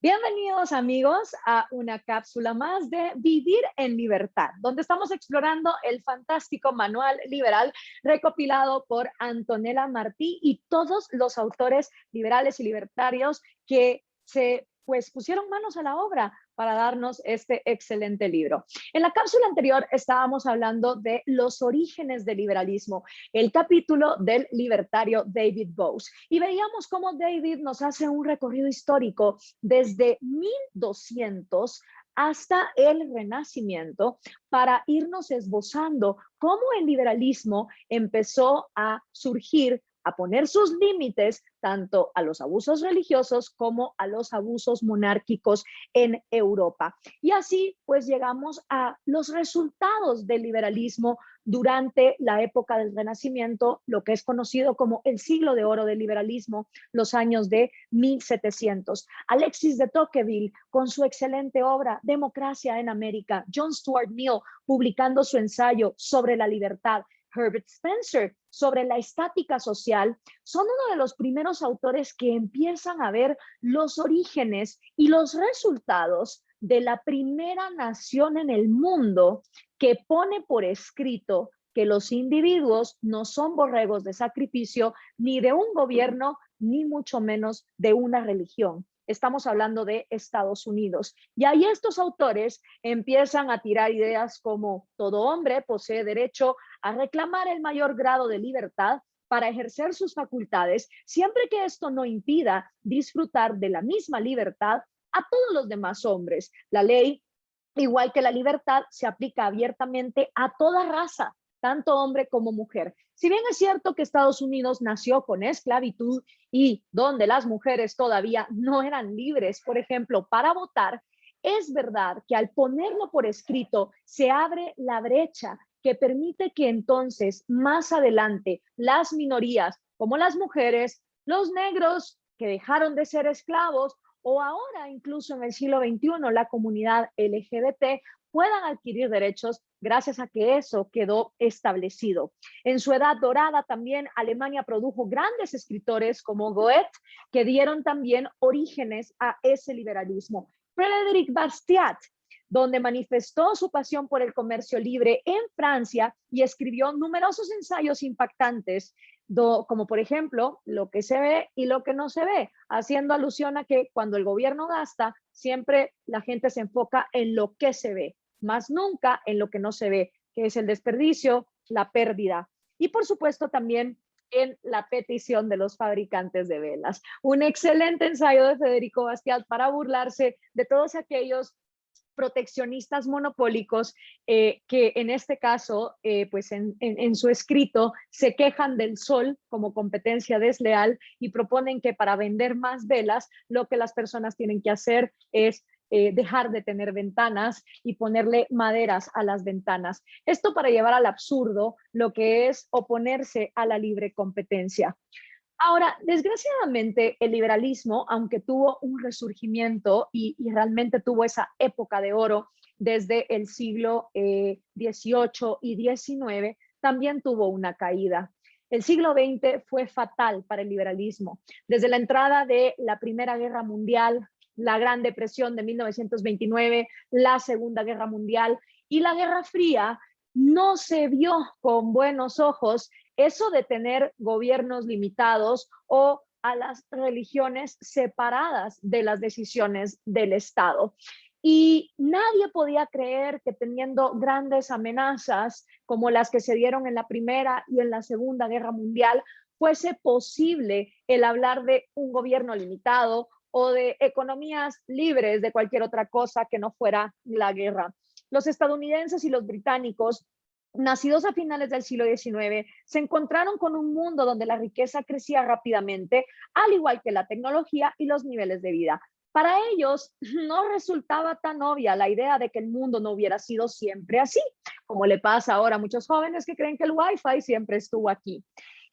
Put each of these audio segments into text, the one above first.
Bienvenidos amigos a una cápsula más de Vivir en Libertad, donde estamos explorando el fantástico manual liberal recopilado por Antonella Martí y todos los autores liberales y libertarios que se pusieron manos a la obra para darnos este excelente libro. En la cápsula anterior estábamos hablando de los orígenes del liberalismo, el capítulo del libertario David Boaz, y veíamos cómo David nos hace un recorrido histórico desde 1200 hasta el Renacimiento para irnos esbozando cómo el liberalismo empezó a surgir, a poner sus límites tanto a los abusos religiosos como a los abusos monárquicos en Europa. Y así pues llegamos a los resultados del liberalismo durante la época del Renacimiento, lo que es conocido como el siglo de oro del liberalismo, los años de 1700. Alexis de Tocqueville con su excelente obra Democracia en América, John Stuart Mill publicando su ensayo sobre la libertad, Herbert Spencer sobre la estática social, son uno de los primeros autores que empiezan a ver los orígenes y los resultados de la primera nación en el mundo que pone por escrito que los individuos no son borregos de sacrificio ni de un gobierno, ni mucho menos de una religión. Estamos hablando de Estados Unidos. Y ahí estos autores empiezan a tirar ideas como todo hombre posee derecho a reclamar el mayor grado de libertad para ejercer sus facultades, siempre que esto no impida disfrutar de la misma libertad a todos los demás hombres. La ley, igual que la libertad, se aplica abiertamente a toda raza, tanto hombre como mujer. Si bien es cierto que Estados Unidos nació con esclavitud y donde las mujeres todavía no eran libres, por ejemplo, para votar, es verdad que al ponerlo por escrito se abre la brecha que permite que entonces más adelante las minorías, como las mujeres, los negros que dejaron de ser esclavos, o ahora incluso en el siglo XXI la comunidad LGBT puedan adquirir derechos gracias a que eso quedó establecido. En su edad dorada también Alemania produjo grandes escritores como Goethe, que dieron también orígenes a ese liberalismo. Frédéric Bastiat, donde manifestó su pasión por el comercio libre en Francia y escribió numerosos ensayos impactantes, como por ejemplo, lo que se ve y lo que no se ve, haciendo alusión a que cuando el gobierno gasta, siempre la gente se enfoca en lo que se ve, más nunca en lo que no se ve, que es el desperdicio, la pérdida. Y por supuesto también en la petición de los fabricantes de velas. Un excelente ensayo de Federico Bastiat para burlarse de todos aquellos proteccionistas monopólicos que en este caso, pues en su escrito, se quejan del sol como competencia desleal y proponen que para vender más velas, lo que las personas tienen que hacer es dejar de tener ventanas y ponerle maderas a las ventanas. Esto para llevar al absurdo lo que es oponerse a la libre competencia. Ahora, desgraciadamente, el liberalismo, aunque tuvo un resurgimiento y realmente tuvo esa época de oro desde el siglo XVIII y XIX, también tuvo una caída. El siglo XX fue fatal para el liberalismo. Desde la entrada de la Primera Guerra Mundial, la Gran Depresión de 1929, la Segunda Guerra Mundial y la Guerra Fría, no se vio con buenos ojos eso de tener gobiernos limitados o a las religiones separadas de las decisiones del Estado. Y nadie podía creer que teniendo grandes amenazas como las que se dieron en la Primera y en la Segunda Guerra Mundial, fuese posible el hablar de un gobierno limitado o de economías libres de cualquier otra cosa que no fuera la guerra. Los estadounidenses y los británicos, nacidos a finales del siglo XIX, se encontraron con un mundo donde la riqueza crecía rápidamente, al igual que la tecnología y los niveles de vida. Para ellos no resultaba tan obvia la idea de que el mundo no hubiera sido siempre así, como le pasa ahora a muchos jóvenes que creen que el Wi-Fi siempre estuvo aquí.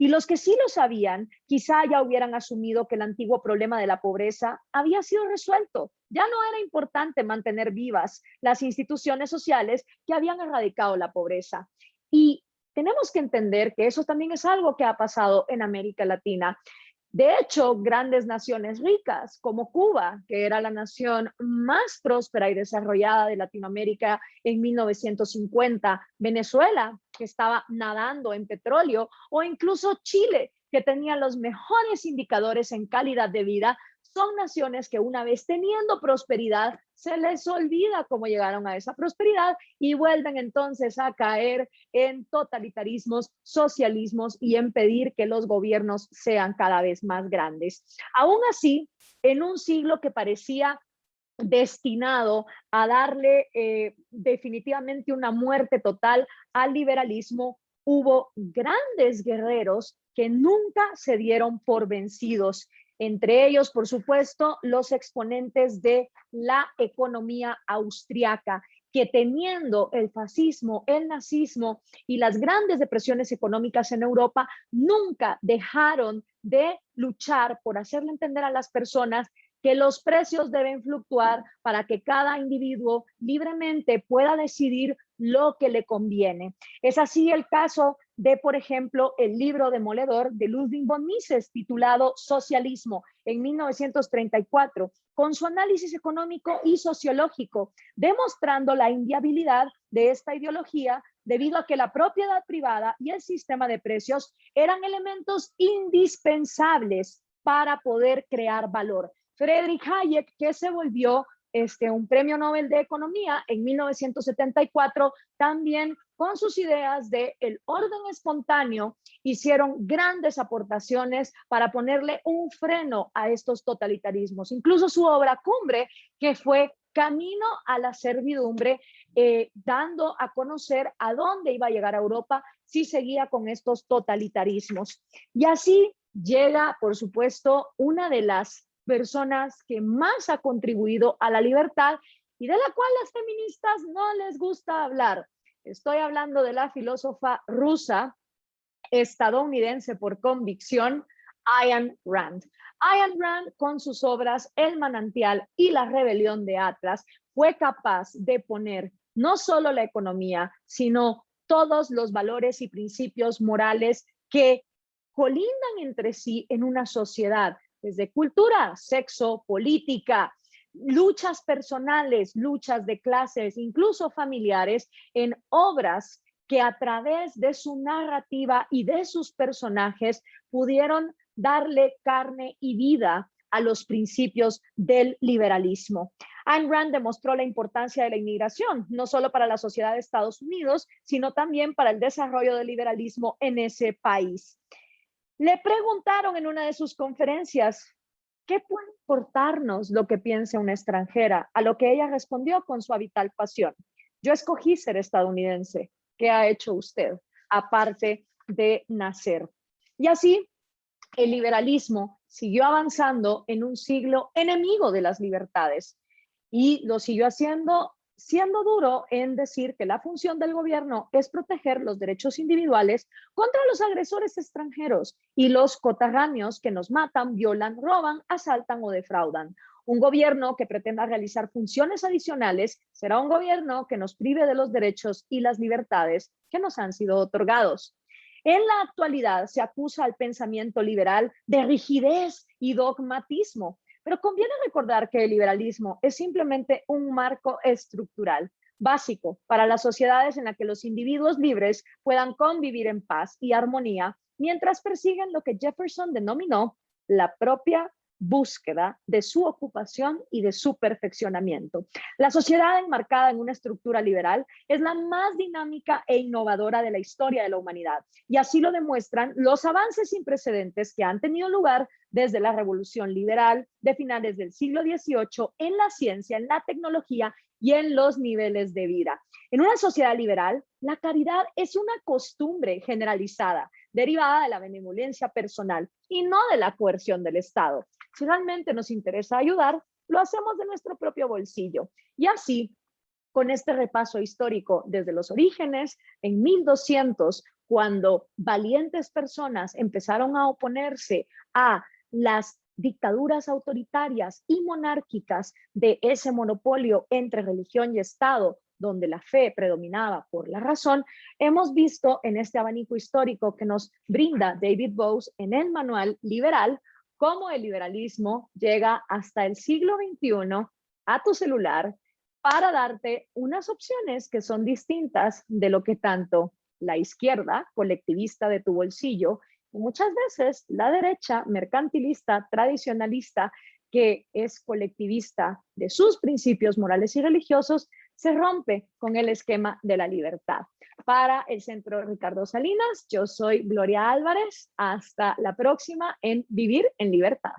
Y los que sí lo sabían, quizá ya hubieran asumido que el antiguo problema de la pobreza había sido resuelto. Ya no era importante mantener vivas las instituciones sociales que habían erradicado la pobreza. Y tenemos que entender que eso también es algo que ha pasado en América Latina. De hecho, grandes naciones ricas como Cuba, que era la nación más próspera y desarrollada de Latinoamérica en 1950, Venezuela, que estaba nadando en petróleo, o incluso Chile, que tenía los mejores indicadores en calidad de vida, son naciones que una vez teniendo prosperidad, se les olvida cómo llegaron a esa prosperidad y vuelven entonces a caer en totalitarismos, socialismos y en pedir que los gobiernos sean cada vez más grandes. Aún así, en un siglo que parecía destinado a darle definitivamente una muerte total al liberalismo, hubo grandes guerreros que nunca se dieron por vencidos. Entre ellos, por supuesto, los exponentes de la economía austriaca, que teniendo el fascismo, el nazismo y las grandes depresiones económicas en Europa, nunca dejaron de luchar por hacerle entender a las personas que los precios deben fluctuar para que cada individuo libremente pueda decidir lo que le conviene. Es así el caso de, por ejemplo, el libro demoledor de Ludwig von Mises titulado Socialismo en 1934, con su análisis económico y sociológico, demostrando la inviabilidad de esta ideología debido a que la propiedad privada y el sistema de precios eran elementos indispensables para poder crear valor. Friedrich Hayek, que se volvió un premio Nobel de Economía en 1974, también con sus ideas de el orden espontáneo, hicieron grandes aportaciones para ponerle un freno a estos totalitarismos. Incluso su obra cumbre, que fue Camino a la servidumbre, dando a conocer a dónde iba a llegar a Europa si seguía con estos totalitarismos. Y así llega, por supuesto, una de las personas que más ha contribuido a la libertad y de la cual las feministas no les gusta hablar. Estoy hablando de la filósofa rusa, estadounidense por convicción, Ayn Rand. Ayn Rand, con sus obras El manantial y La rebelión de Atlas, fue capaz de poner no solo la economía, sino todos los valores y principios morales que colindan entre sí en una sociedad, desde cultura, sexo, política, luchas personales, luchas de clases, incluso familiares, en obras que a través de su narrativa y de sus personajes pudieron darle carne y vida a los principios del liberalismo. Ayn Rand demostró la importancia de la inmigración, no solo para la sociedad de Estados Unidos, sino también para el desarrollo del liberalismo en ese país. Le preguntaron en una de sus conferencias, ¿qué puede importarnos lo que piense una extranjera? A lo que ella respondió con su habitual pasión: yo escogí ser estadounidense. ¿Qué ha hecho usted aparte de nacer? Y así el liberalismo siguió avanzando en un siglo enemigo de las libertades y lo siguió haciendo, siendo duro en decir que la función del gobierno es proteger los derechos individuales contra los agresores extranjeros y los coterráneos que nos matan, violan, roban, asaltan o defraudan. Un gobierno que pretenda realizar funciones adicionales será un gobierno que nos prive de los derechos y las libertades que nos han sido otorgados. En la actualidad se acusa al pensamiento liberal de rigidez y dogmatismo, pero conviene recordar que el liberalismo es simplemente un marco estructural básico para las sociedades en las que los individuos libres puedan convivir en paz y armonía mientras persiguen lo que Jefferson denominó la propia búsqueda de su ocupación y de su perfeccionamiento. La sociedad enmarcada en una estructura liberal es la más dinámica e innovadora de la historia de la humanidad, y así lo demuestran los avances sin precedentes que han tenido lugar desde la Revolución Liberal de finales del siglo XVIII en la ciencia, en la tecnología y en los niveles de vida. En una sociedad liberal, la caridad es una costumbre generalizada, derivada de la benevolencia personal y no de la coerción del Estado. Si realmente nos interesa ayudar, lo hacemos de nuestro propio bolsillo. Y así, con este repaso histórico desde los orígenes, en 1200, cuando valientes personas empezaron a oponerse a las dictaduras autoritarias y monárquicas de ese monopolio entre religión y Estado, donde la fe predominaba por la razón, hemos visto en este abanico histórico que nos brinda David Boaz en el Manual Liberal cómo el liberalismo llega hasta el siglo XXI a tu celular para darte unas opciones que son distintas de lo que tanto la izquierda colectivista de tu bolsillo y muchas veces la derecha mercantilista, tradicionalista, que es colectivista de sus principios morales y religiosos, se rompe con el esquema de la libertad. Para el Centro Ricardo Salinas, yo soy Gloria Álvarez. Hasta la próxima en Vivir en Libertad.